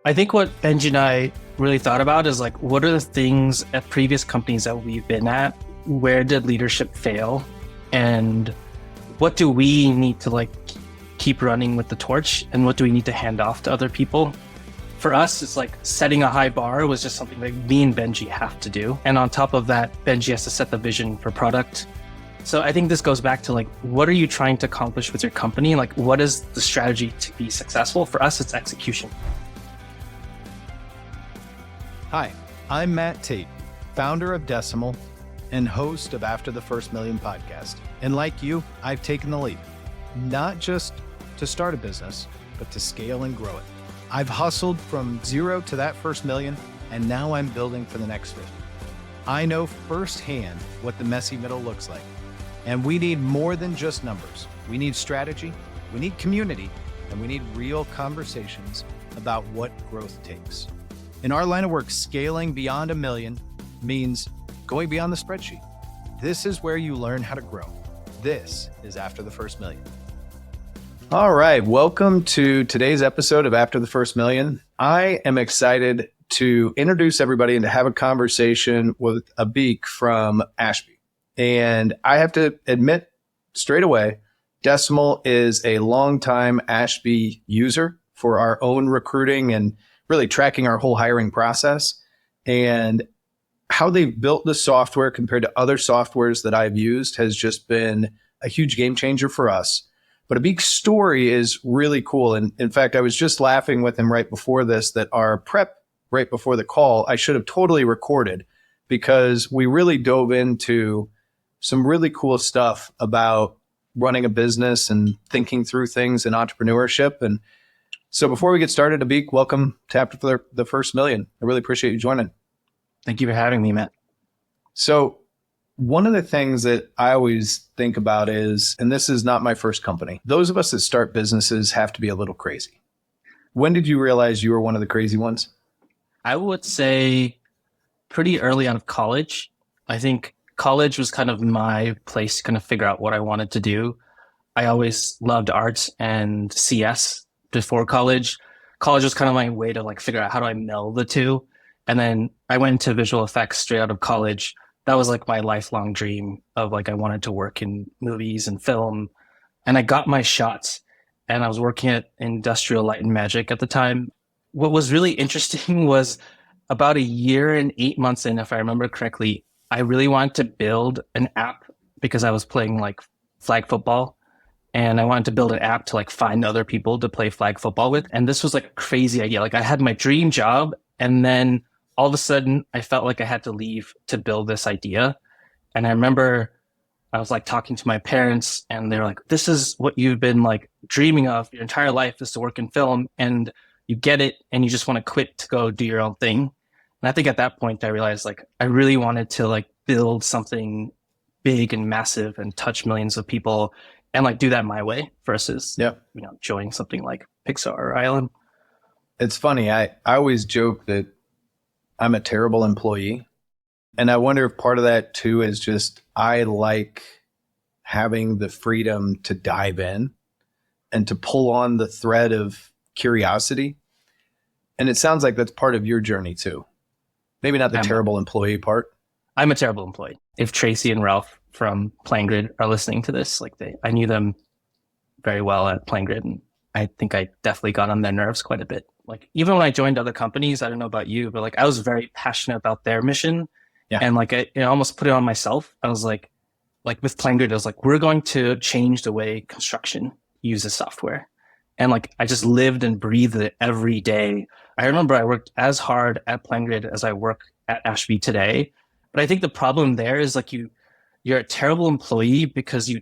I think what Benji and I really thought about is like, what are the things at previous companies that we've been at? Where did leadership fail? And what do we need to like keep running with the torch? And what do we need to hand off to other people? For us, it's like setting a high bar was just something that me and Benji have to do. And on top of that, Benji has to set the vision for product. So I think this goes back to like, what are you trying to accomplish with your company? Like, what is the strategy to be successful? For us, it's execution. Hi, I'm Matt Tate, founder of Decimal and host of After the First Million podcast. And like you, I've taken the leap, not just to start a business, but to scale and grow it. I've hustled from zero to that first million, and now I'm building for the next 50. I know firsthand what the messy middle looks like. And we need more than just numbers. We need strategy, we need community, and we need real conversations about what growth takes. In our line of work, scaling beyond $1 million means going beyond the spreadsheet. This is where you learn how to grow. This is After the First Million. All right, welcome to today's episode of After the First Million. I am excited to introduce everybody and to have a conversation with Abhik from Ashby. And I have to admit straight away, Decimal is a longtime Ashby user for our own recruiting and really tracking our whole hiring process. And how they've built the software compared to other softwares that I've used has just been a huge game changer for us. But Abhik's story is really cool. And in fact, I was just laughing with him right before this, that our prep right before the call, I should have totally recorded, because we really dove into some really cool stuff about running a business and thinking through things in entrepreneurship. And so before we get started, Abhik, welcome to After the First Million. I really appreciate you joining. Thank you for having me, Matt. So one of the things that I always think about is, and this is not my first company, those of us that start businesses have to be a little crazy. When did you realize you were one of the crazy ones? I would say pretty early out of college. I think college was kind of my place to kind of figure out what I wanted to do. I always loved arts and CS before college. College was kind of my way to like figure out how do I meld the two. And then I went into visual effects straight out of college. That was like my lifelong dream of like, I wanted to work in movies and film. And I got my shots, and I was working at Industrial Light and Magic at the time. What was really interesting was about a year and 8 months in, if I remember correctly, I really wanted to build an app because I was playing like flag football, and I wanted to build an app to like find other people to play flag football with. And this was like a crazy idea. Like I had my dream job, and then all of a sudden I felt like I had to leave to build this idea. And I remember I was like talking to my parents, and they were like, this is what you've been like dreaming of your entire life, is to work in film, and you get it and you just want to quit to go do your own thing. And I think at that point I realized like I really wanted to like build something big and massive and touch millions of people and like do that my way versus, joining something like Pixar or ILM. It's funny. I always joke that I'm a terrible employee. And I wonder if part of that too is just I like having the freedom to dive in and to pull on the thread of curiosity. And it sounds like that's part of your journey too. Maybe not the terrible employee part. I'm a terrible employee. If Tracy and Ralph from PlanGrid are listening to this, like I knew them very well at PlanGrid, and I think I definitely got on their nerves quite a bit. Like even when I joined other companies, I don't know about you, but like I was very passionate about their mission. Yeah. And like I almost put it on myself. I was like with PlanGrid, I was like, we're going to change the way construction uses software. And like I just lived and breathed it every day. I remember I worked as hard at PlanGrid as I work at Ashby today. But I think the problem there is like you're a terrible employee because you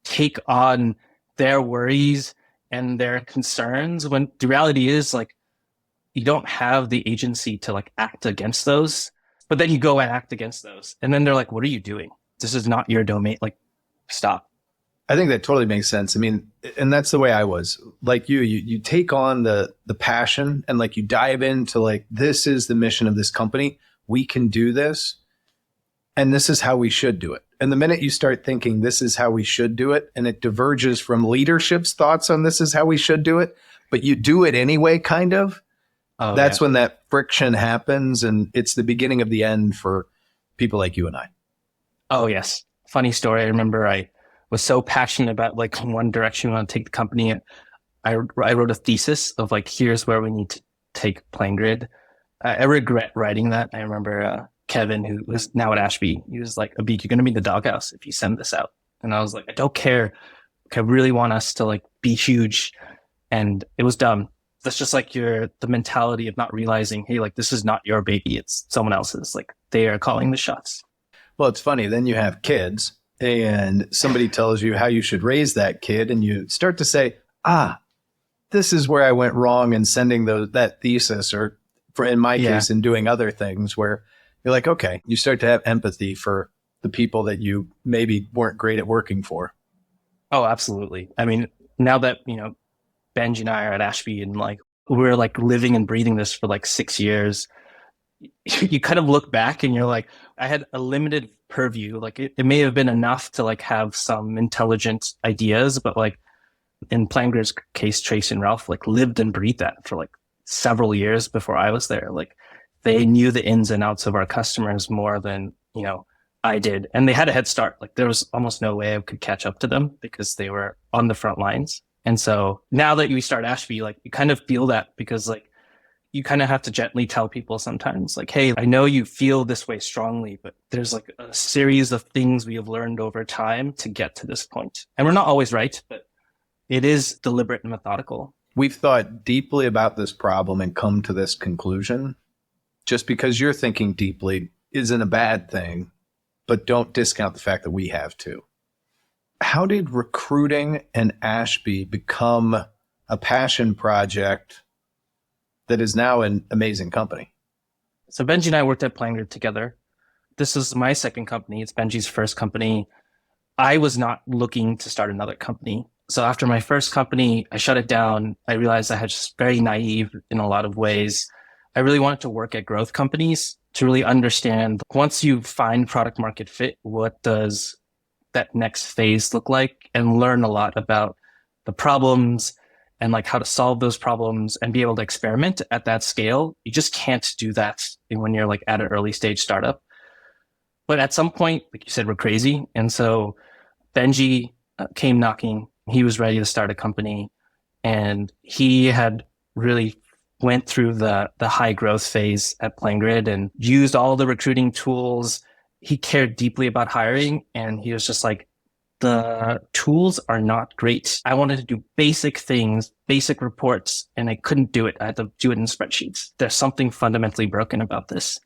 take on their worries and their concerns, when the reality is like you don't have the agency to like act against those. But then you go and act against those. And then they're like, what are you doing? This is not your domain. Like, stop. I think that totally makes sense. I mean, and that's the way I was. Like you take on the passion and like you dive into like, this is the mission of this company. We can do this. And this is how we should do it. And the minute you start thinking this is how we should do it, and it diverges from leadership's thoughts on this is how we should do it, but you do it anyway, kind of, Oh yeah. That's when that friction happens, and it's the beginning of the end for people like you and I. Oh yes. Funny story. I remember I was so passionate about like one direction we want to take the company. I wrote a thesis of like, here's where we need to take PlaneGrid. I regret writing that. I remember Kevin, who was now at Ashby, he was like, Abhik, you're going to be in the doghouse if you send this out. And I was like, I don't care. Like, I really want us to like be huge. And it was dumb. That's just like the mentality of not realizing, hey, like this is not your baby. It's someone else's. Like they are calling the shots. Well, it's funny. Then you have kids and somebody tells you how you should raise that kid, and you start to say, this is where I went wrong in sending that thesis, or for in my case, in doing other things, where you're like, okay, you start to have empathy for the people that you maybe weren't great at working for. Oh, absolutely. I mean, now that, Benji and I are at Ashby and like we're like living and breathing this for like 6 years, you kind of look back and you're like, I had a limited purview. Like it may have been enough to like have some intelligent ideas, but like in PlaneGrid's case, Tracy and Ralph like lived and breathed that for like several years before I was there. Like they knew the ins and outs of our customers more than, I did. And they had a head start. Like there was almost no way I could catch up to them because they were on the front lines. And so now that we start Ashby, like you kind of feel that because like you kind of have to gently tell people sometimes like, hey, I know you feel this way strongly, but there's like a series of things we have learned over time to get to this point. And we're not always right, but it is deliberate and methodical. We've thought deeply about this problem and come to this conclusion. Just because you're thinking deeply isn't a bad thing, but don't discount the fact that we have too. How did recruiting and Ashby become a passion project that is now an amazing company? So Benji and I worked at PlaneGrid together. This is my second company. It's Benji's first company. I was not looking to start another company. So after my first company, I shut it down. I realized I had just very naive in a lot of ways. I really wanted to work at growth companies to really understand once you find product market fit, what does that next phase look like, and learn a lot about the problems and like how to solve those problems and be able to experiment at that scale. You just can't do that when you're like at an early stage startup. But at some point, like you said, we're crazy. And so Benji came knocking. He was ready to start a company, and he had really went through the high growth phase at PlaneGrid and used all the recruiting tools. He cared deeply about hiring, and he was just like, the tools are not great. I wanted to do basic things, basic reports, and I couldn't do it. I had to do it in spreadsheets. There's something fundamentally broken about this.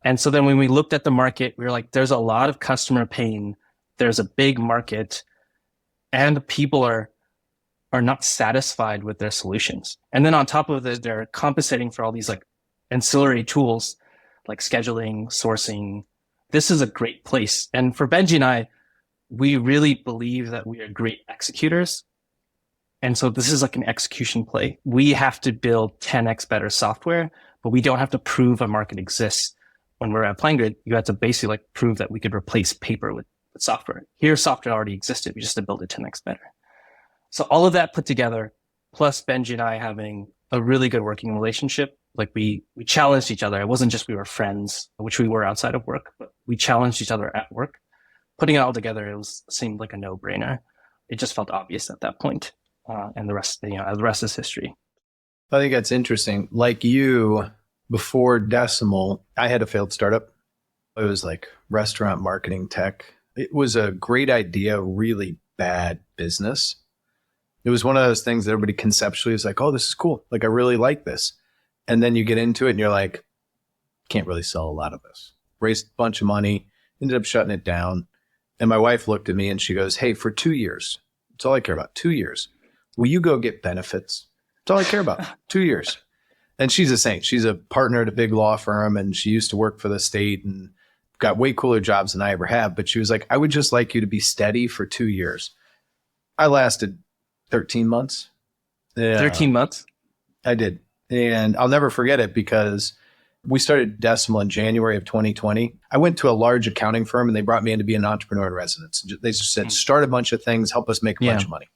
And so then when we looked at the market, we were like, there's a lot of customer pain. There's a big market, and people are not satisfied with their solutions. And then on top of it, they're compensating for all these like ancillary tools like scheduling, sourcing. This is a great place. And for Benji and I, we really believe that we are great executors. And so this is like an execution play. We have to build 10x better software, but we don't have to prove a market exists. When we're at PlaneGrid, you have to basically like prove that we could replace paper with software. Here, software already existed. We just had to build it 10x better. So all of that put together, plus Benji and I having a really good working relationship, like we challenged each other. It wasn't just we were friends, which we were outside of work, but we challenged each other at work. Putting it all together, seemed like a no-brainer. It just felt obvious at that point. And the rest is history. I think that's interesting. Like you, before Decimal, I had a failed startup. It was like restaurant marketing tech. It was a great idea, really bad business. It was one of those things that everybody conceptually is like, oh, this is cool. Like, I really like this. And then you get into it and you're like, can't really sell a lot of this. Raised a bunch of money, ended up shutting it down. And my wife looked at me and she goes, hey, for 2 years, that's all I care about, 2 years. Will you go get benefits? That's all I care about, 2 years. And she's a saint. She's a partner at a big law firm, and she used to work for the state and got way cooler jobs than I ever have. But she was like, I would just like you to be steady for 2 years. I lasted 13 months. 13 months? I did. And I'll never forget it because we started Decimal in January of 2020. I went to a large accounting firm and they brought me in to be an entrepreneur in residence. They just said, start a bunch of things, help us make a bunch of money.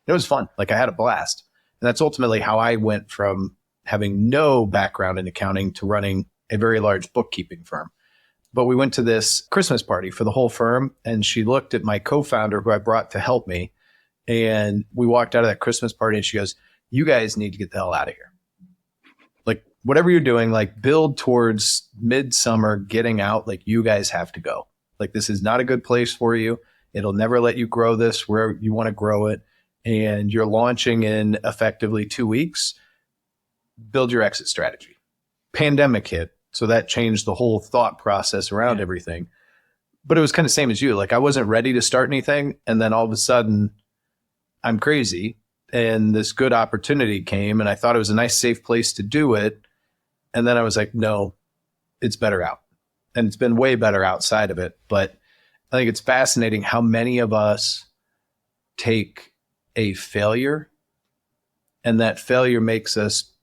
It was fun. Like, I had a blast. And that's ultimately how I went from having no background in accounting to running a very large bookkeeping firm. But we went to this Christmas party for the whole firm, and she looked at my co-founder who I brought to help me. And we walked out of that Christmas party and she goes, "You guys need to get the hell out of here. Like, whatever you're doing, like, build towards midsummer getting out. Like, you guys have to go. Like, this is not a good place for you. It'll never let you grow this where you want to grow it. And you're launching in effectively 2 weeks. Build your exit strategy." Pandemic hit. So that changed the whole thought process around everything. But it was kind of same as you. Like, I wasn't ready to start anything. And then all of a sudden, I'm crazy. And this good opportunity came. And I thought it was a nice, safe place to do it. And then I was like, no, it's better out. And it's been way better outside of it. But I think it's fascinating how many of us take a failure, and that failure makes us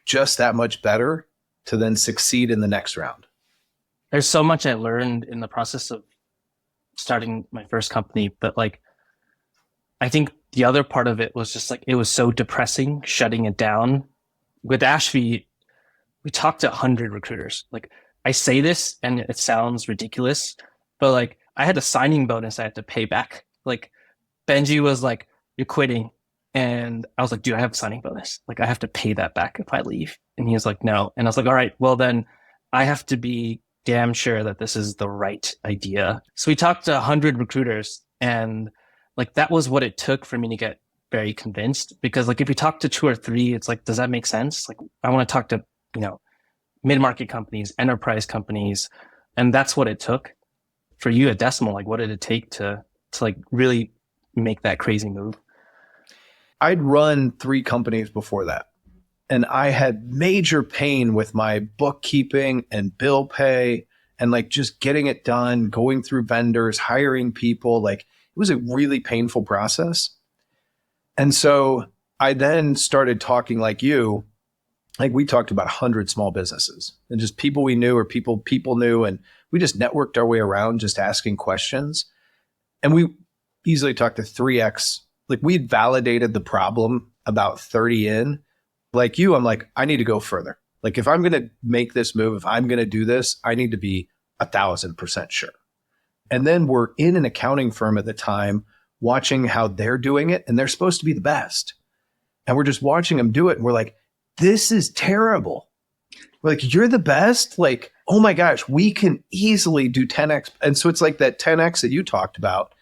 just that much better to then succeed in the next round. There's so much I learned in the process of starting my first company, but like, I think the other part of it was just like, it was so depressing shutting it down. With Ashby, we talked to 100 recruiters. Like, I say this and it sounds ridiculous, but like, I had a signing bonus I had to pay back. Like, Benji was like, "You're quitting." And I was like, "Dude, I have a signing bonus. Like, I have to pay that back if I leave." And he was like, "No." And I was like, "All right, well then I have to be damn sure that this is the right idea." So we talked to 100 recruiters, and like, that was what it took for me to get very convinced. Because like, if you talk to 2 or 3, it's like, does that make sense? Like, I want to talk to, mid-market companies, enterprise companies. And that's what it took. For you at Decimal, like, what did it take to like really make that crazy move? I'd run 3 companies before that. And I had major pain with my bookkeeping and bill pay and like just getting it done, going through vendors, hiring people. Like, it was a really painful process. And so I then started talking like you. Like, we talked about 100 small businesses and just people we knew or people knew. And we just networked our way around just asking questions. And we easily talked to 3X. Like, we'd validated the problem about 30 in. Like you, I'm like, I need to go further. Like, if I'm going to make this move, if I'm going to do this, I need to be 1,000% sure. And then we're in an accounting firm at the time, watching how they're doing it. And they're supposed to be the best. And we're just watching them do it. And we're like, this is terrible. We're like, you're the best. Like, oh my gosh, we can easily do 10X. And so it's like that 10X that you talked about.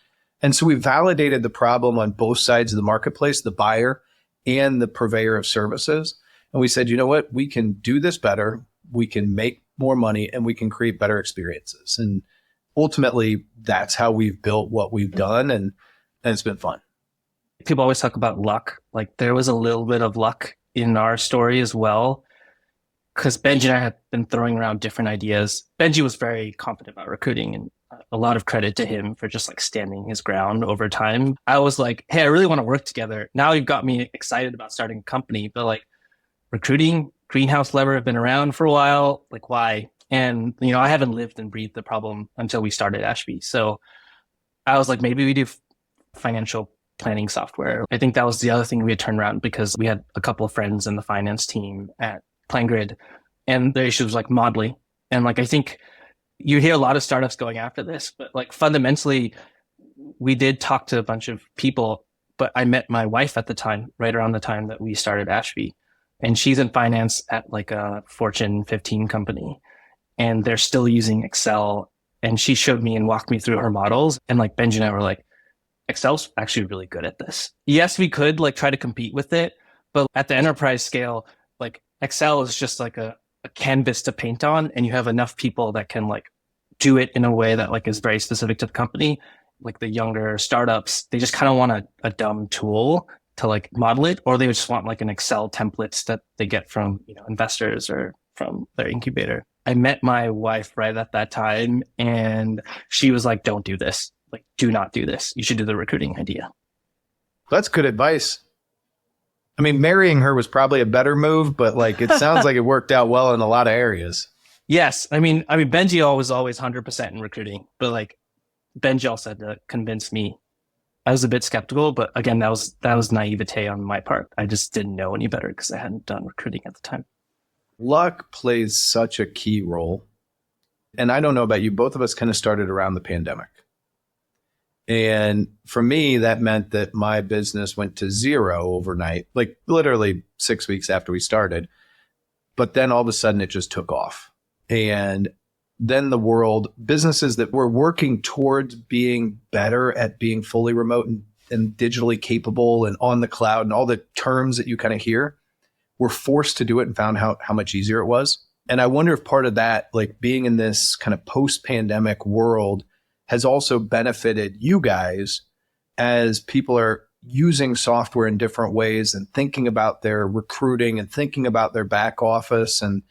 And so we validated the problem on both sides of the marketplace, the buyer and the purveyor of services. And we said, you know what? We can do this better. We can make more money and we can create better experiences. And ultimately, that's how we've built what we've done. And it's been fun. People always talk about luck. Like, there was a little bit of luck in our story as well, because Benji and I had been throwing around different ideas. Benji was very confident about recruiting, and a lot of credit to him for just like standing his ground over time. I was like, hey, I really want to work together. Now you've got me excited about starting a company, but like, recruiting, greenhouse lever have been around for a while. Like, why? And, I haven't lived and breathed the problem until we started Ashby. So I was like, maybe we do financial planning software. I think that was the other thing we had turned around, because we had a couple of friends in the finance team at PlanGrid, and their issue was like Modly. And like, I think you hear a lot of startups going after this, but like, fundamentally, we did talk to a bunch of people, but I met my wife at the time, right around the time that we started Ashby. And she's in finance at like a Fortune 15 company, and they're still using Excel. And she showed me and walked me through her models. And like, Benji and I were like, Excel's actually really good at this. Yes, we could like try to compete with it, but at the enterprise scale, like, Excel is just like a canvas to paint on, and you have enough people that can like do it in a way that like is very specific to the company. Like, the younger startups, they just kind of want a dumb tool to like model it, or they just want like an Excel templates that they get from, investors or from their incubator. I met my wife right at that time, and she was like, don't do this. Like, do not do this. You should do the recruiting idea. That's good advice. I mean, marrying her was probably a better move, but like, it sounds like it worked out well in a lot of areas. Yes. I mean, Benji was always 100% in recruiting, but like, Benji also had to convince me. I was a bit skeptical, but again, that was naivete on my part. I just didn't know any better because I hadn't done recruiting at the time. luck plays such a key role. And I don't know about you, both of us kind of started around the pandemic. And for me, that meant that my business went to zero overnight, like literally 6 weeks after we started. But then all of a sudden it just took off. And then the world, businesses that were working towards being better at being fully remote and digitally capable and on the cloud and all the terms that you kind of hear, were forced to do it and found how much easier it was. And I wonder if part of that, like being in this kind of post-pandemic world, has also benefited you guys as people are using software in different ways and thinking about their recruiting and thinking about their back office, and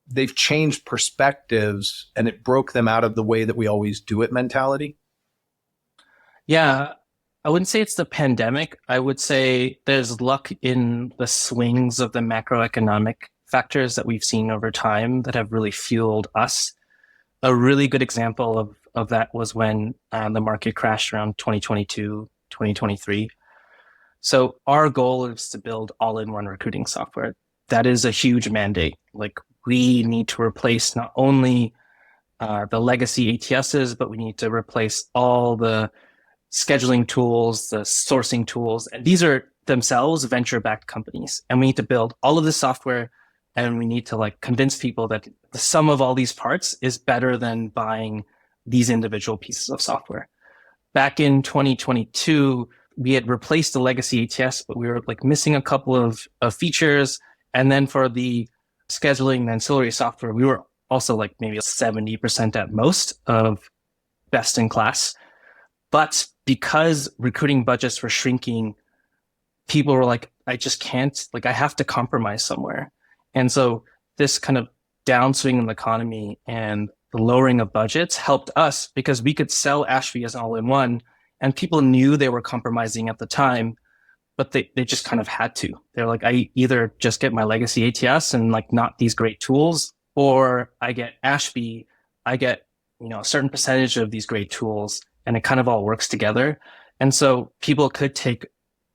they've changed perspectives and it broke them out of the way that we always do it mentality. Yeah, I wouldn't say it's the pandemic. I would say there's luck in the swings of the macroeconomic factors that we've seen over time that have really fueled us. A really good example of that was when the market crashed around 2022, 2023. So our goal is to build all-in-one recruiting software. That is a huge mandate. Like, we need to replace not only the legacy ATSs, but we need to replace all the scheduling tools, the sourcing tools. And these are themselves venture-backed companies. And we need to build all of this software, and we need to like convince people that the sum of all these parts is better than buying these individual pieces of software. Back in 2022, we had replaced the legacy ATS, but we were like missing a couple of features. And then for the scheduling and ancillary software, we were also like maybe 70% at most of best in class. But because recruiting budgets were shrinking, people were like, I just can't, like, I have to compromise somewhere. And so this kind of downswing in the economy and the lowering of budgets helped us because we could sell Ashby as an all-in-one, and people knew they were compromising at the time, but they just kind of had to. They're like, I either just get my legacy ATS and like not these great tools, or I get Ashby, I get, a certain percentage of these great tools, and it kind of all works together. And so people could take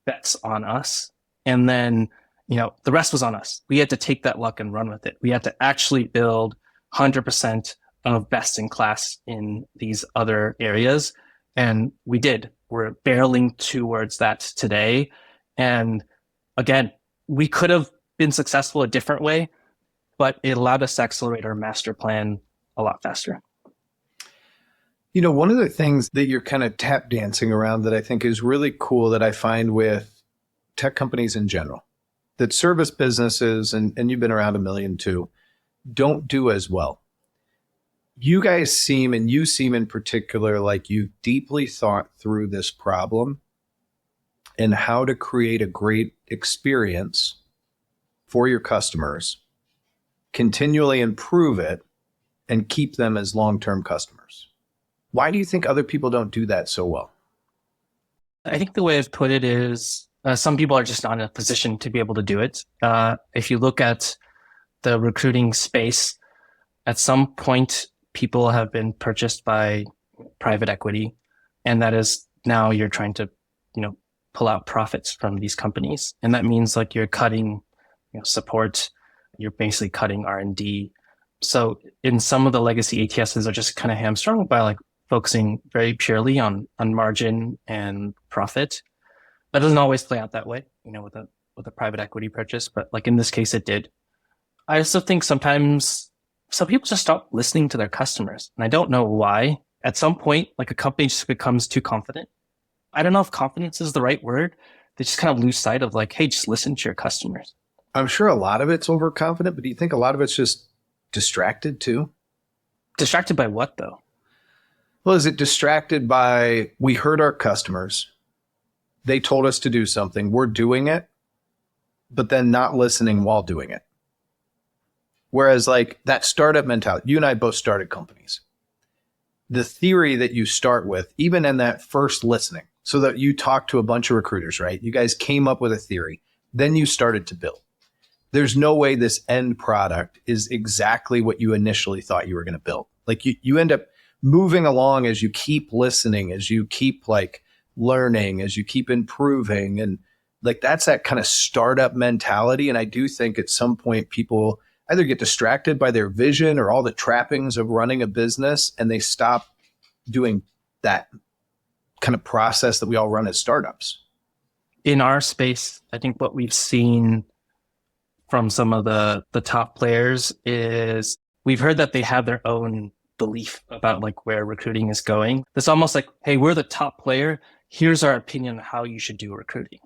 bets on us, and then, the rest was on us. We had to take that luck and run with it. We had to actually build 100% of best in class in these other areas. And we did. We're barreling towards that today. And again, we could have been successful a different way, but it allowed us to accelerate our master plan a lot faster. One of the things that you're kind of tap dancing around that I think is really cool that I find with tech companies in general, that service businesses, and you've been around a million too, don't do as well. You guys seem, and you seem in particular, like you deeply thought through this problem and how to create a great experience for your customers, continually improve it, and keep them as long-term customers. Why do you think other people don't do that so well? I think the way I've put it is some people are just not in a position to be able to do it. If you look at the recruiting space, at some point, people have been purchased by private equity, and that is now you're trying to, pull out profits from these companies. And that means like you're cutting, support, you're basically cutting R&D. So in some of the legacy ATSs are just kind of hamstrung by like focusing very purely on margin and profit. That doesn't always play out that way, with a private equity purchase, but like in this case, it did. I also think sometimes some people just stop listening to their customers, and I don't know why. At some point, like a company just becomes too confident. I don't know if confidence is the right word. They just kind of lose sight of like, hey, just listen to your customers. I'm sure a lot of it's overconfident, but do you think a lot of it's just distracted too? Distracted by what though? Well, is it distracted by, we heard our customers, they told us to do something, we're doing it, but then not listening while doing it? Whereas like that startup mentality, you and I both started companies. The theory that you start with, even in that first listening, so that you talk to a bunch of recruiters, right? You guys came up with a theory, then you started to build. There's no way this end product is exactly what you initially thought you were going to build. Like you end up moving along as you keep listening, as you keep like learning, as you keep improving. And like, that's that kind of startup mentality. And I do think at some point people either get distracted by their vision or all the trappings of running a business, and they stop doing that kind of process that we all run as startups. In our space, I think what we've seen from some of the top players is we've heard that they have their own belief about like where recruiting is going. It's almost like, hey, we're the top player. Here's our opinion on how you should do recruiting.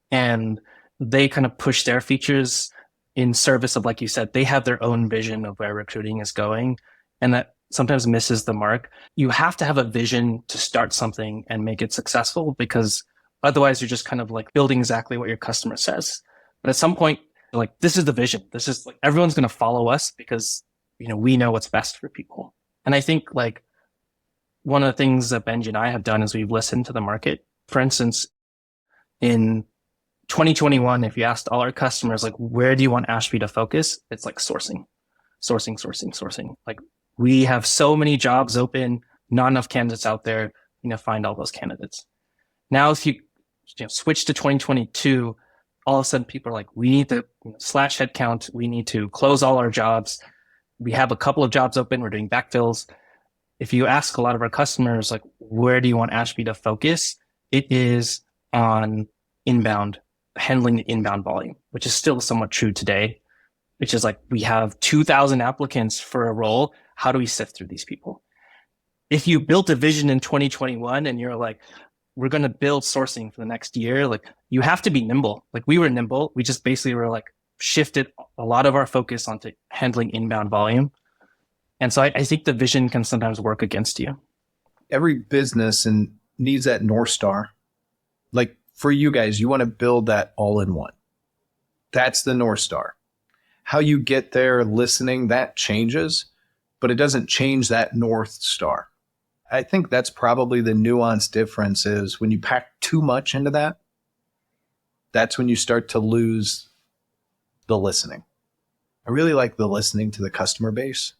And they kind of push their features in service of, like you said, they have their own vision of where recruiting is going. And that sometimes misses the mark. You have to have a vision to start something and make it successful, because otherwise you're just kind of like building exactly what your customer says. But at some point, like, this is the vision. This is like, everyone's going to follow us because, we know what's best for people. And I think like one of the things that Benji and I have done is we've listened to the market. For instance, in 2021, if you asked all our customers, like, where do you want Ashby to focus? It's like sourcing. Like, we have so many jobs open, not enough candidates out there, find all those candidates. Now, if you switch to 2022, all of a sudden people are like, we need to slash headcount. We need to close all our jobs. We have a couple of jobs open. We're doing backfills. If you ask a lot of our customers, like, where do you want Ashby to focus? It is on inbound, handling the inbound volume, which is still somewhat true today, which is like, we have 2,000 applicants for a role. How do we sift through these people? If you built a vision in 2021 and you're like, we're going to build sourcing for the next year, like, you have to be nimble. Like, we were nimble. We just basically were like, shifted a lot of our focus onto handling inbound volume. And so I think the vision can sometimes work against you. Every business needs that North Star. Like, for you guys, you want to build that all-in-one. That's the North Star. How you get there, listening, that changes, but it doesn't change that North Star. I think that's probably the nuanced difference is when you pack too much into that, that's when you start to lose the listening. I really like the listening to the customer base,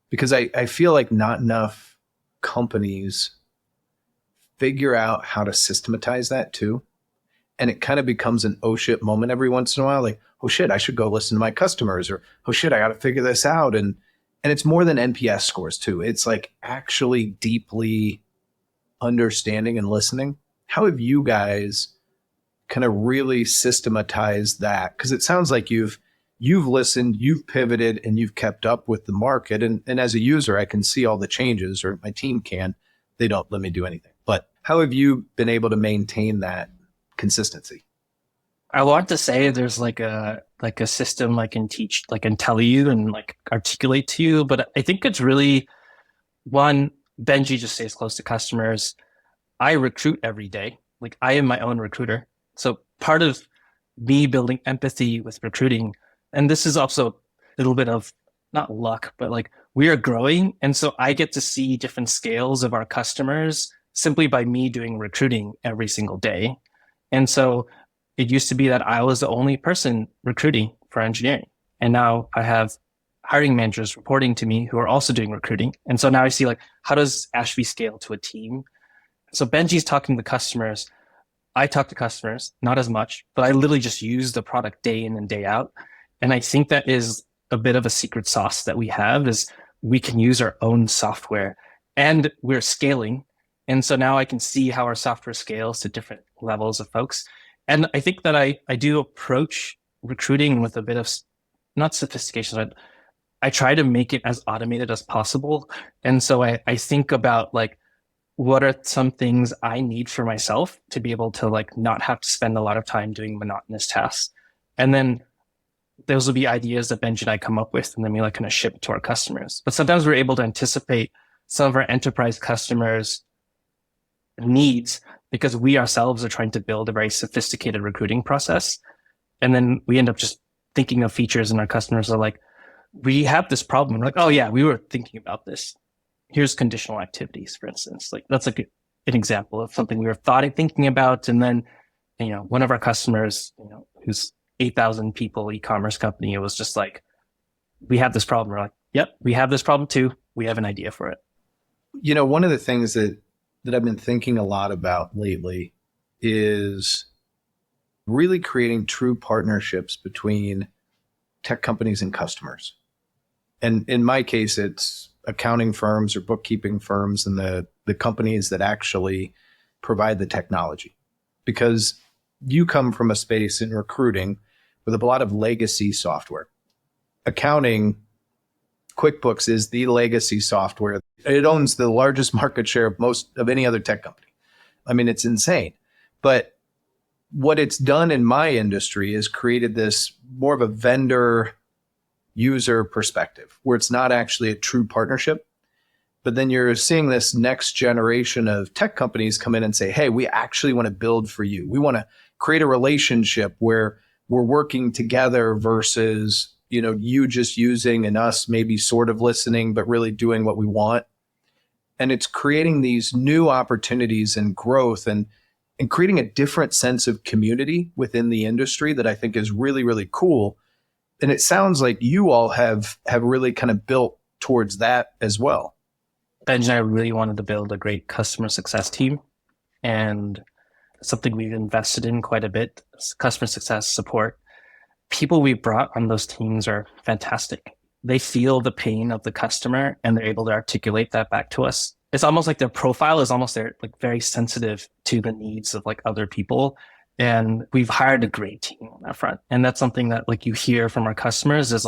because I feel like not enough companies figure out how to systematize that too. And it kind of becomes an oh shit moment every once in a while. Like, oh shit, I should go listen to my customers, or oh shit, I got to figure this out. And it's more than NPS scores too. It's like actually deeply understanding and listening. How have you guys kind of really systematized that? Because it sounds like you've listened, you've pivoted, and you've kept up with the market. And as a user, I can see all the changes, or my team can. They don't let me do anything. But how have you been able to maintain that consistency? I want to say there's like a system I can teach, like, and tell you and like articulate to you. But I think it's really, one, Benji just stays close to customers. I recruit every day. Like, I am my own recruiter. So part of me building empathy with recruiting, and this is also a little bit of not luck, but like, we are growing. And so I get to see different scales of our customers simply by me doing recruiting every single day. And so it used to be that I was the only person recruiting for engineering. And now I have hiring managers reporting to me who are also doing recruiting. And so now I see, like, how does Ashby scale to a team? So Benji's talking to customers. I talk to customers, not as much, but I literally just use the product day in and day out. And I think that is a bit of a secret sauce that we have, is we can use our own software and we're scaling. And so now I can see how our software scales to different levels of folks. And I think that I do approach recruiting with a bit of, not sophistication, but I try to make it as automated as possible. And so I think about, like, what are some things I need for myself to be able to, like, not have to spend a lot of time doing monotonous tasks. And then those will be ideas that Benji and I come up with, and then we like kind of ship it to our customers. But sometimes we're able to anticipate some of our enterprise customers' needs because we ourselves are trying to build a very sophisticated recruiting process. And then we end up just thinking of features, and our customers are like, we have this problem. And we're like, oh yeah, we were thinking about this. Here's conditional activities, for instance. Like, that's like an example of something we were thinking about. And then, one of our customers, who's 8,000 people e-commerce company, it was just like, we have this problem. We're like, yep, we have this problem too. We have an idea for it. One of the things that I've been thinking a lot about lately is really creating true partnerships between tech companies and customers. And in my case, it's accounting firms or bookkeeping firms and the companies that actually provide the technology. Because you come from a space in recruiting with a lot of legacy software. Accounting, QuickBooks is the legacy software. It owns the largest market share of any other tech company. I mean, it's insane. But what it's done in my industry is created this more of a vendor user perspective where it's not actually a true partnership. But then you're seeing this next generation of tech companies come in and say, hey, we actually want to build for you. We want to create a relationship where we're working together versus, you just using and us maybe sort of listening, but really doing what we want. And it's creating these new opportunities and growth and creating a different sense of community within the industry that I think is really, really cool. And it sounds like you all have really kind of built towards that as well. Benji and I really wanted to build a great customer success team, and something we've invested in quite a bit, customer success support. People we brought on those teams are fantastic. They feel the pain of the customer and they're able to articulate that back to us. It's almost like their profile is almost very sensitive to the needs of other people. And we've hired a great team on that front. And that's something that you hear from our customers is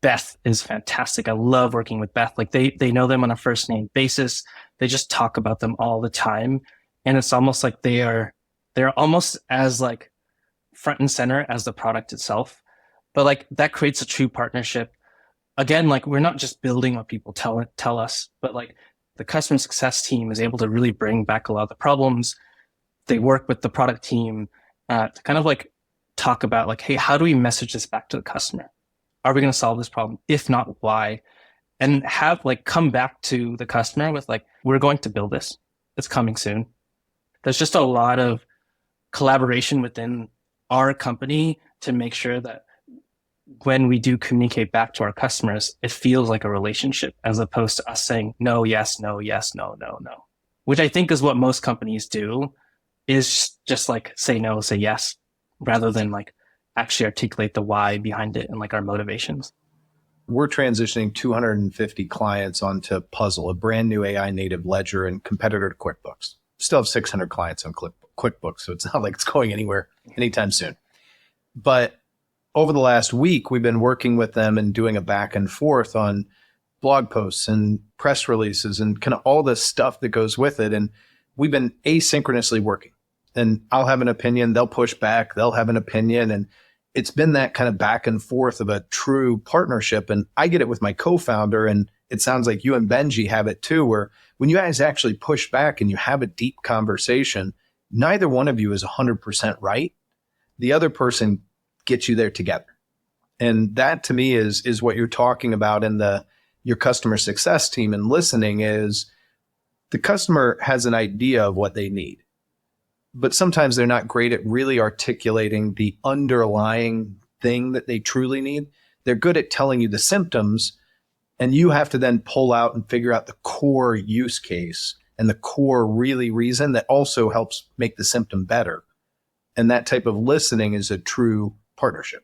Beth is fantastic. I love working with Beth. They know them on a first name basis. They just talk about them all the time. And it's almost like they're almost as front and center as the product itself. But that creates a true partnership. Again, we're not just building what people tell us, but the customer success team is able to really bring back a lot of the problems. They work with the product team to kind of talk about hey, how do we message this back to the customer? Are we going to solve this problem? If not, why? And have come back to the customer with we're going to build this. It's coming soon. There's just a lot of collaboration within our company to make sure that when we do communicate back to our customers, it feels like a relationship as opposed to us saying no, yes, no, yes, no, no, no, which I think is what most companies do, is just say no, say yes, rather than actually articulate the why behind it and our motivations. We're transitioning 250 clients onto Puzzle, a brand new AI native ledger and competitor to QuickBooks. Still have 600 clients on QuickBooks, so it's not like it's going anywhere anytime soon. But over the last week, we've been working with them and doing a back and forth on blog posts and press releases and kind of all the stuff that goes with it. And we've been asynchronously working. And I'll have an opinion, they'll push back, they'll have an opinion. And it's been that kind of back and forth of a true partnership. And I get it with my co-founder, and it sounds like you and Benji have it too, where when you guys actually push back and you have a deep conversation, neither one of you is 100% right. The other person gets you there together. And that to me is what you're talking about in your customer success team and listening is the customer has an idea of what they need, but sometimes they're not great at really articulating the underlying thing that they truly need. They're good at telling you the symptoms, and you have to then pull out and figure out the core use case and the core really reason that also helps make the symptom better. And that type of listening is a true partnership.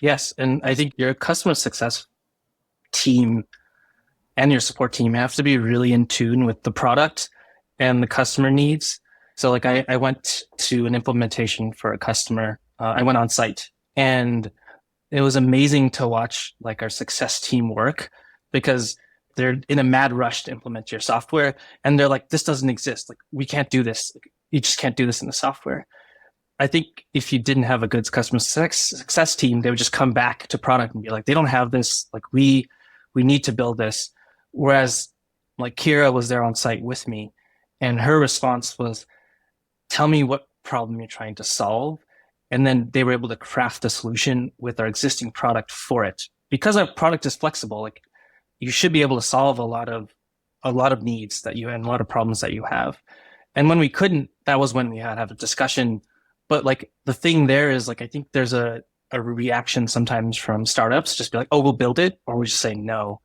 Yes. And I think your customer success team and your support team have to be really in tune with the product and the customer needs. So I went to an implementation for a customer. I went on site, and it was amazing to watch our success team work, because they're in a mad rush to implement your software. And they're this doesn't exist. We can't do this. You just can't do this in the software. I think if you didn't have a good customer success team, they would just come back to product and be they don't have this. We need to build this. Whereas Kira was there on site with me, and her response was, tell me what problem you're trying to solve. And then they were able to craft a solution with our existing product for it. Because our product is flexible, you should be able to solve a lot of needs that you and a lot of problems that you have. And when we couldn't, that was when we had to have a discussion. But the thing there is I think there's a reaction sometimes from startups, just be oh, we'll build it, or we just say no,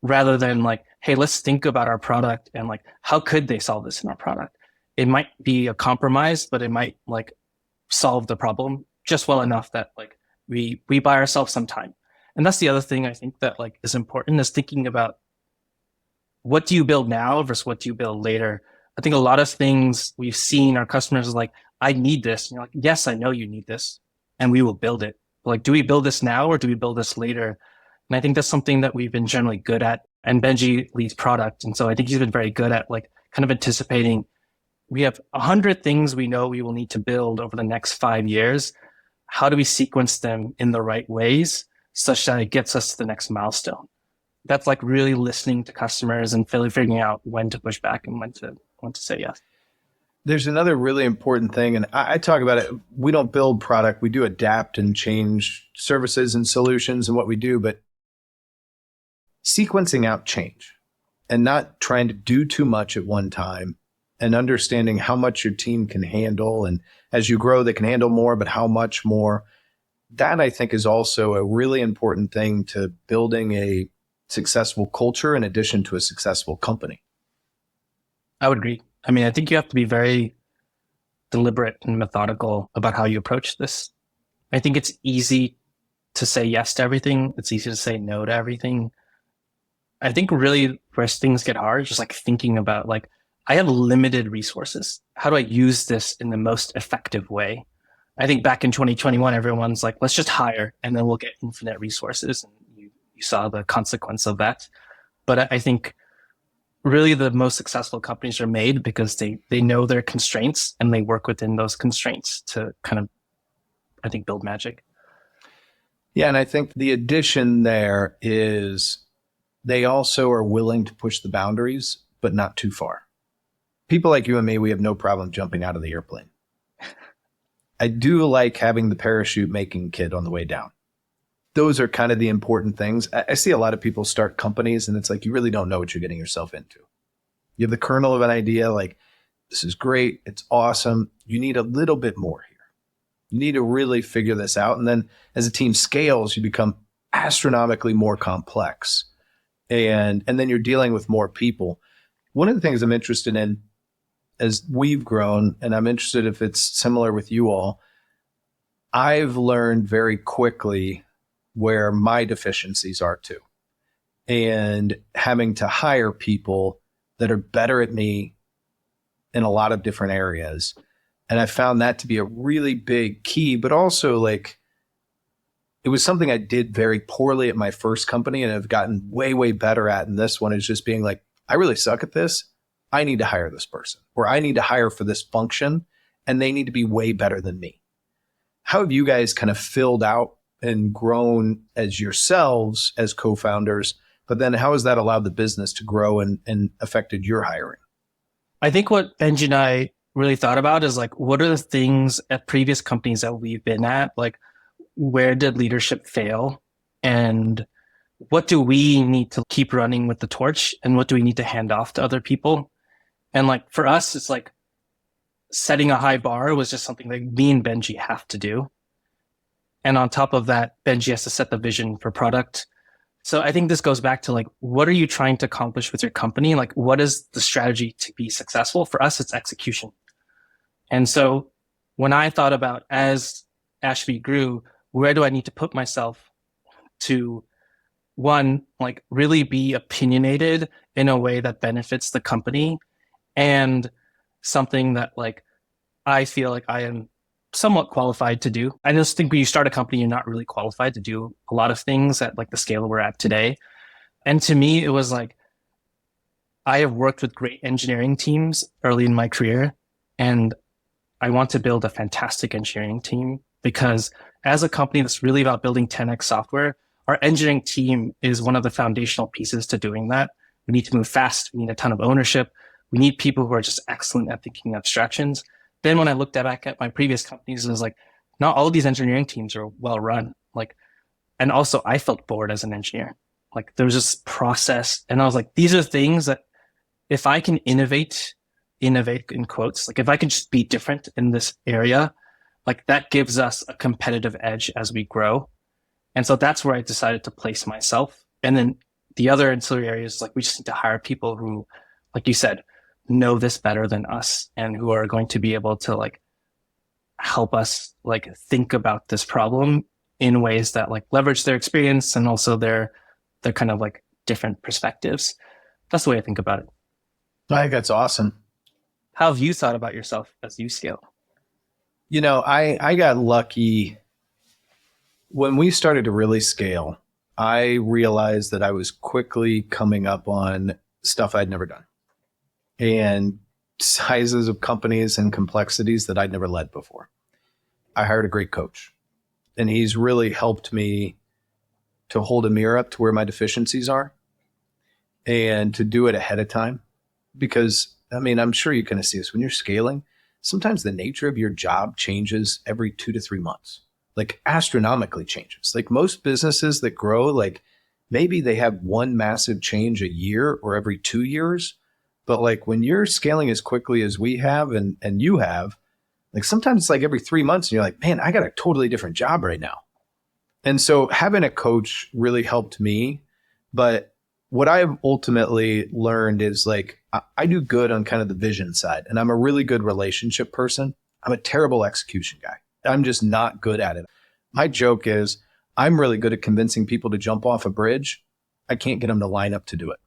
rather than hey, let's think about our product and how could they solve this in our product? It might be a compromise, but it might solve the problem just well enough that We buy ourselves some time. And that's the other thing I think that like is important is thinking about what do you build now versus what do you build later. I think a lot of things we've seen our customers is like, I need this. And you're like, yes, I know you need this and we will build it. But like, do we build this now or do we build this later? And I think that's something that we've been generally good at. And Benji leads product. And so I think he's been very good at like kind of anticipating we have 100 things we know we will need to build over the next 5 years. How do we sequence them in the right ways such that it gets us to the next milestone? That's like really listening to customers and figuring out when to push back and when to say yes. There's another really important thing, and I talk about it. We don't build product. We do adapt and change services and solutions and what we do, but sequencing out change and not trying to do too much at one time and understanding how much your team can handle. And as you grow, they can handle more, but how much more? That I think is also a really important thing to building a successful culture in addition to a successful company. I would agree. I mean, I think you have to be very deliberate and methodical about how you approach this. I think it's easy to say yes to everything. It's easy to say no to everything. I think really where things get hard is just like thinking about like, I have limited resources. How do I use this in the most effective way? I think back in 2021, everyone's like, let's just hire and then we'll get infinite resources. And you saw the consequence of that. But I think really the most successful companies are made because they know their constraints and they work within those constraints to kind of, I think, build magic. Yeah. And I think the addition there is they also are willing to push the boundaries, but not too far. People like you and me, we have no problem jumping out of the airplane. I do like having the parachute making kit on the way down. Those are kind of the important things. I see a lot of people start companies and it's like, you really don't know what you're getting yourself into. You have the kernel of an idea, like, this is great. It's awesome. You need a little bit more here. You need to really figure this out. And then as a team scales, you become astronomically more complex. And then you're dealing with more people. One of the things I'm interested in as we've grown, and I'm interested if it's similar with you all, I've learned very quickly where my deficiencies are too. And having to hire people that are better at me in a lot of different areas. And I found that to be a really big key, but also like, it was something I did very poorly at my first company and have gotten way, way better at in this one is just being like, I really suck at this. I need to hire this person, or I need to hire for this function, and they need to be way better than me. How have you guys kind of filled out and grown as yourselves as co-founders, but then how has that allowed the business to grow and affected your hiring? I think what Benji and I really thought about is like, what are the things at previous companies that we've been at? Like, where did leadership fail? And what do we need to keep running with the torch? And what do we need to hand off to other people? And like, for us, it's like setting a high bar was just something that me and Benji have to do. And on top of that, Benji has to set the vision for product. So I think this goes back to like, what are you trying to accomplish with your company? Like, what is the strategy to be successful? For us, it's execution. And so when I thought about as Ashby grew, where do I need to put myself to, one, like really be opinionated in a way that benefits the company, and something that like I feel like I am somewhat qualified to do. I just think when you start a company, you're not really qualified to do a lot of things at like the scale we're at today. And to me, it was like, I have worked with great engineering teams early in my career, and I want to build a fantastic engineering team because as a company that's really about building 10x software, our engineering team is one of the foundational pieces to doing that. We need to move fast. We need a ton of ownership. We need people who are just excellent at thinking abstractions. Then when I looked back at my previous companies, it was like, not all of these engineering teams are well run. Like, and also I felt bored as an engineer. Like there was this process, and I was like, these are things that if I can innovate in quotes, like if I can just be different in this area, like that gives us a competitive edge as we grow. And so that's where I decided to place myself. And then the other ancillary areas, like we just need to hire people who, like you said, know this better than us and who are going to be able to like help us like think about this problem in ways that like leverage their experience and also their kind of like different perspectives. That's the way I think about it. I think that's awesome. How have you thought about yourself as you scale? I got lucky when we started to really scale. I realized that I was quickly coming up on stuff I'd never done and sizes of companies and complexities that I'd never led before. I hired a great coach, and he's really helped me to hold a mirror up to where my deficiencies are and to do it ahead of time. Because, I mean, I'm sure you kind of see this when you're scaling. Sometimes the nature of your job changes every 2 to 3 months, like astronomically changes. Like most businesses that grow, like maybe they have one massive change a year or every 2 years. But like when you're scaling as quickly as we have and you have, like sometimes it's like every 3 months and you're like, man, I got a totally different job right now. And so having a coach really helped me. But what I've ultimately learned is like, I do good on kind of the vision side, and I'm a really good relationship person. I'm a terrible execution guy. I'm just not good at it. My joke is I'm really good at convincing people to jump off a bridge. I can't get them to line up to do it.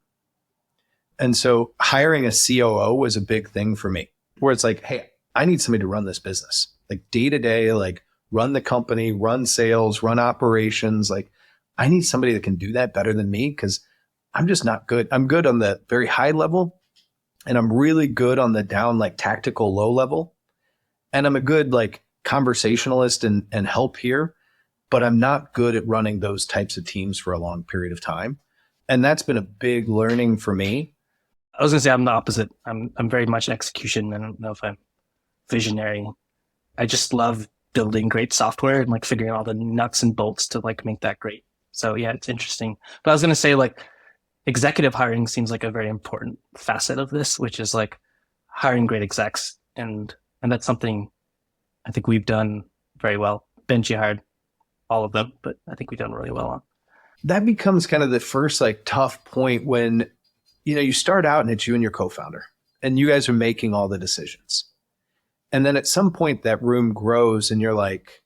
And so hiring a COO was a big thing for me, where it's like, hey, I need somebody to run this business, like day to day, like run the company, run sales, run operations. Like I need somebody that can do that better than me because I'm just not good. I'm good on the very high level, and I'm really good on the down, like tactical low level. And I'm a good like conversationalist and help here, but I'm not good at running those types of teams for a long period of time. And that's been a big learning for me. I was gonna say I'm the opposite. I'm very much execution. I don't know if I'm visionary. I just love building great software and like figuring out all the nuts and bolts to like make that great. So yeah, it's interesting. But I was gonna say like executive hiring seems like a very important facet of this, which is like hiring great execs, and that's something I think we've done very well. Benji hired all of them, but I think we've done really well on. That becomes kind of the first like tough point when, you start out and it's you and your co-founder and you guys are making all the decisions. And then at some point that room grows and you're like,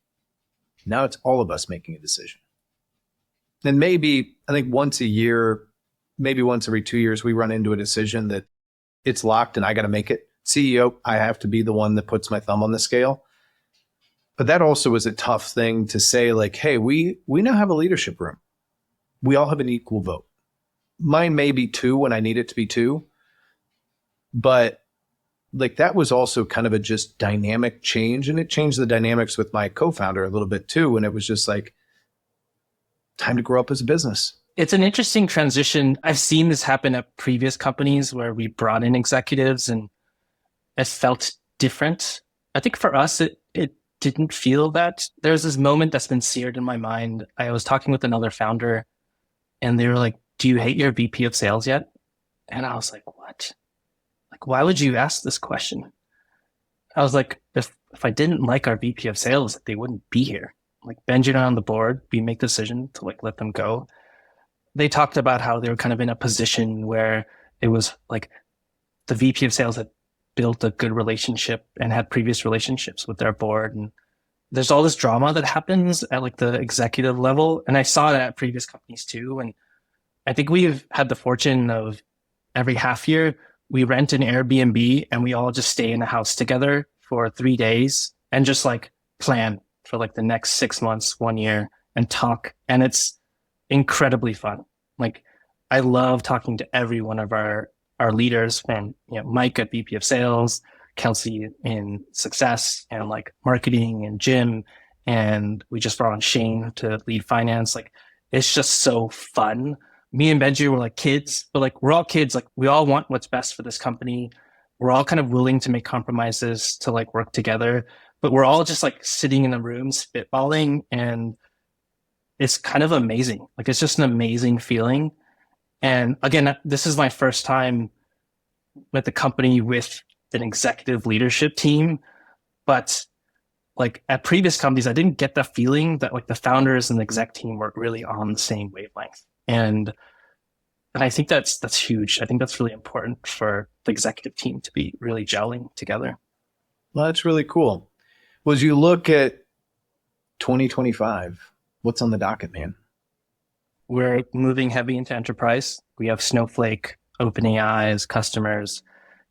now it's all of us making a decision. And maybe I think once a year, maybe once every 2 years, we run into a decision that it's locked and I got to make it. CEO, I have to be the one that puts my thumb on the scale. But that also was a tough thing to say, like, hey, we now have a leadership room. We all have an equal vote. Mine may be 2 when I need it to be 2. But like that was also kind of a just dynamic change. And it changed the dynamics with my co-founder a little bit too. And it was just like, time to grow up as a business. It's an interesting transition. I've seen this happen at previous companies where we brought in executives and it felt different. I think for us, it didn't feel that. There's this moment that's been seared in my mind. I was talking with another founder and they were like, do you hate your VP of sales yet? And I was like, what? Like, why would you ask this question? I was like, if I didn't like our VP of sales, they wouldn't be here. Like Benji and I on the board, we make the decision to like let them go. They talked about how they were kind of in a position where it was like the VP of sales had built a good relationship and had previous relationships with their board. And there's all this drama that happens at like the executive level. And I saw that at previous companies too. And I think we've had the fortune of every half year, we rent an Airbnb and we all just stay in a house together for 3 days and just like plan for like the next 6 months, 1 year and talk. And it's incredibly fun. Like I love talking to every one of our leaders, and Mike at VP of sales, Kelsey in success and like marketing, and Jim, and we just brought on Shane to lead finance. Like it's just so fun. Me and Benji were like kids, but like we're all kids. Like we all want what's best for this company. We're all kind of willing to make compromises to like work together, but we're all just like sitting in the room spitballing, and it's kind of amazing. Like it's just an amazing feeling. And again, this is my first time with the company with an executive leadership team, but like at previous companies, I didn't get the feeling that like the founders and the exec team were really on the same wavelength. And I think that's huge. I think that's really important for the executive team to be really gelling together. Well, that's really cool. Well, as you look at 2025, What's on the docket, man? We're moving heavy into enterprise. We have Snowflake, OpenAI as customers,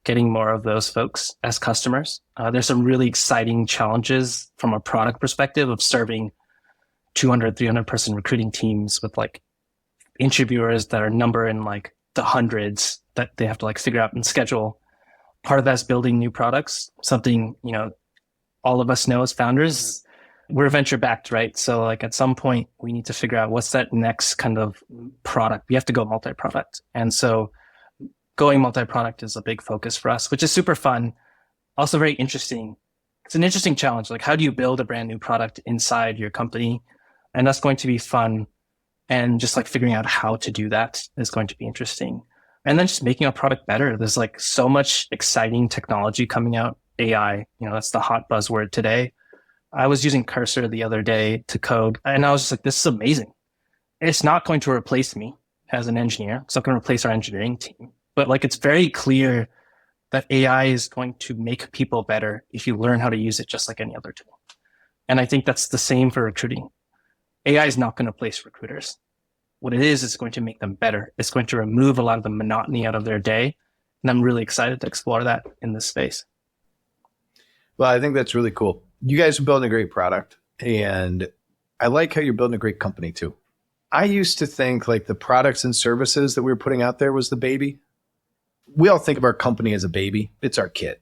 getting more of those folks as customers. There's some really exciting challenges from a product perspective of serving 200, 300 person recruiting teams with like interviewers that are number in like the hundreds that they have to like figure out and schedule. Part of that's building new products, something, all of us know as founders, we're venture backed, right? So like at some point we need to figure out what's that next kind of product. We have to go multi-product. And so going multi-product is a big focus for us, which is super fun. Also very interesting. It's an interesting challenge. Like how do you build a brand new product inside your company? And that's going to be fun. And just like figuring out how to do that is going to be interesting. And then just making a product better. There's like so much exciting technology coming out. AI, that's the hot buzzword today. I was using Cursor the other day to code, and I was just like, this is amazing. It's not going to replace me as an engineer. It's not going to replace our engineering team. But like, it's very clear that AI is going to make people better if you learn how to use it just like any other tool. And I think that's the same for recruiting. AI is not going to replace recruiters. What it is going to make them better. It's going to remove a lot of the monotony out of their day. And I'm really excited to explore that in this space. Well, I think that's really cool. You guys are building a great product, and I like how you're building a great company too. I used to think like the products and services that we were putting out there was the baby. We all think of our company as a baby. It's our kid.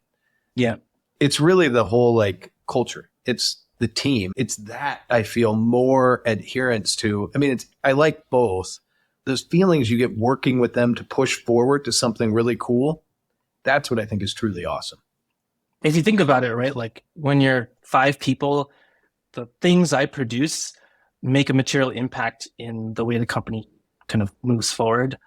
Yeah. It's really the whole like culture. It's the team. It's that I feel more adherence to. I mean, I like both. Those feelings you get working with them to push forward to something really cool. That's what I think is truly awesome. If you think about it, right, like when you're 5 people, the things I produce make a material impact in the way the company kind of moves forward.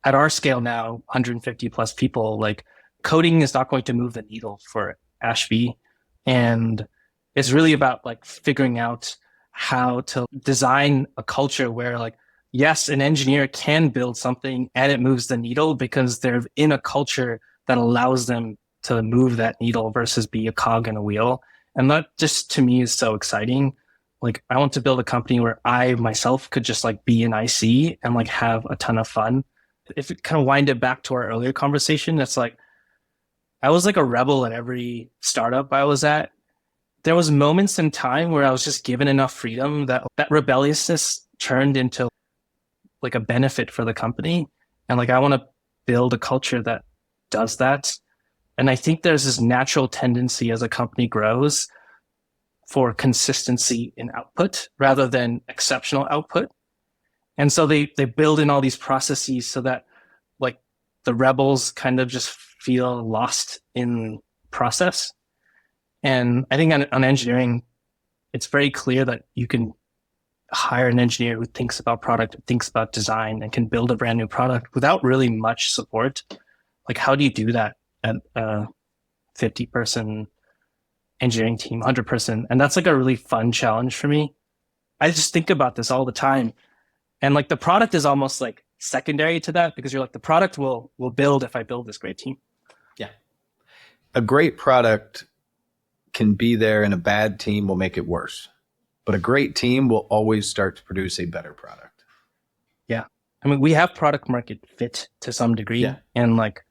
At our scale now, 150 plus people, like coding is not going to move the needle for Ashby. And it's really about like figuring out how to design a culture where like, yes, an engineer can build something and it moves the needle because they're in a culture that allows them to move that needle versus be a cog in a wheel. And that just to me is so exciting. Like I want to build a company where I myself could just like be an IC and like have a ton of fun. If it kind of wind it back to our earlier conversation, it's like, I was like a rebel at every startup I was at. There was moments in time where I was just given enough freedom that rebelliousness turned into like a benefit for the company. And like, I want to build a culture that does that. And I think there's this natural tendency as a company grows for consistency in output rather than exceptional output. And so they build in all these processes so that like the rebels kind of just feel lost in process. And I think on engineering, it's very clear that you can hire an engineer who thinks about product, thinks about design, and can build a brand new product without really much support. Like, how do you do that at a 50-person engineering team, 100-person? And that's like a really fun challenge for me. I just think about this all the time. And like the product is almost like secondary to that because you're like, the product will build if I build this great team. Yeah. A great product can be there and a bad team will make it worse. But a great team will always start to produce a better product. Yeah. I mean, we have product market fit to some degree. Yeah. And like,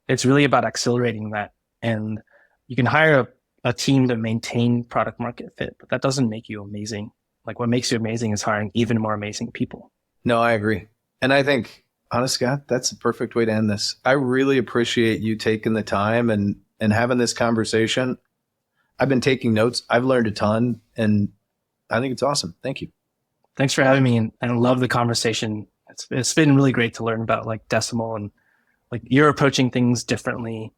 it's really about accelerating that. And you can hire a team to maintain product market fit, but that doesn't make you amazing. Like what makes you amazing is hiring even more amazing people. No, I agree. And I think, honest God, that's the perfect way to end this. I really appreciate you taking the time and having this conversation. I've been taking notes. I've learned a ton, and I think it's awesome. Thank you. Thanks for having me, and I love the conversation. It's been really great to learn about like Decimal, and like you're approaching things differently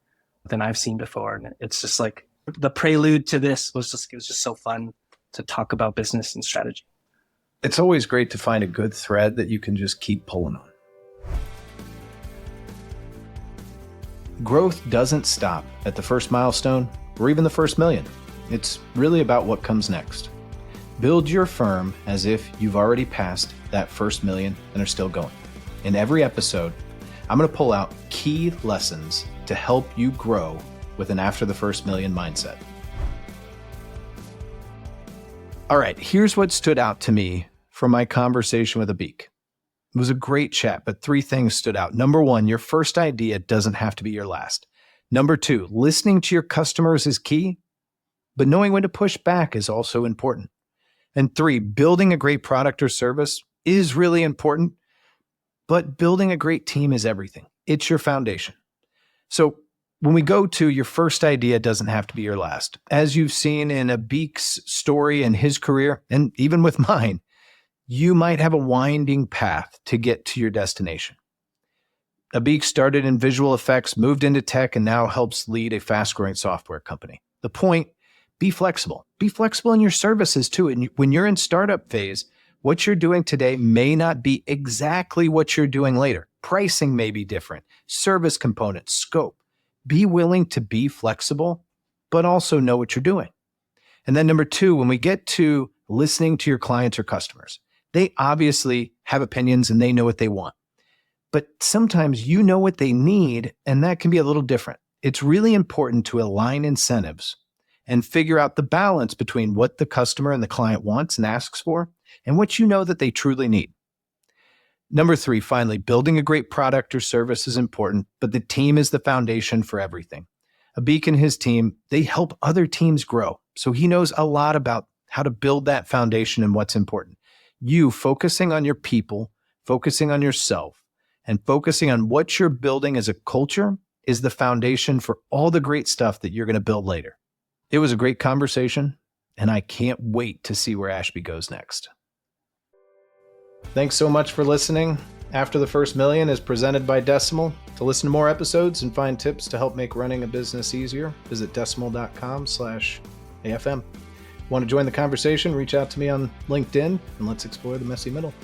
than I've seen before. And it's just like the prelude to this was just so fun to talk about business and strategy. It's always great to find a good thread that you can just keep pulling on. Growth doesn't stop at the first milestone or even the first million. It's really about what comes next. Build your firm as if you've already passed that first million and are still going. In every episode, I'm going to pull out key lessons to help you grow with an after the first million mindset. All right, here's what stood out to me from my conversation with Abhik. It was a great chat, but 3 things stood out. Number 1, your first idea doesn't have to be your last. Number 2, listening to your customers is key, but knowing when to push back is also important. And 3, building a great product or service is really important, but building a great team is everything. It's your foundation. So when we go to your first idea doesn't have to be your last, as you've seen in Abhik's story and his career, and even with mine, you might have a winding path to get to your destination. Abhik started in visual effects, moved into tech, and now helps lead a fast-growing software company. The point, be flexible. Be flexible in your services too. And when you're in startup phase, what you're doing today may not be exactly what you're doing later. Pricing may be different, service components, scope. Be willing to be flexible, but also know what you're doing. And then number 2, when we get to listening to your clients or customers, they obviously have opinions and they know what they want. But sometimes you know what they need, and that can be a little different. It's really important to align incentives and figure out the balance between what the customer and the client wants and asks for and what you know that they truly need. Number 3, finally, building a great product or service is important, but the team is the foundation for everything. Abhik and his team, they help other teams grow. So he knows a lot about how to build that foundation and what's important. You focusing on your people, focusing on yourself, and focusing on what you're building as a culture is the foundation for all the great stuff that you're going to build later. It was a great conversation, and I can't wait to see where Ashby goes next. Thanks so much for listening. After the First Million is presented by Decimal. To listen to more episodes and find tips to help make running a business easier, visit decimal.com/AFM. Want to join the conversation? Reach out to me on LinkedIn and let's explore the messy middle.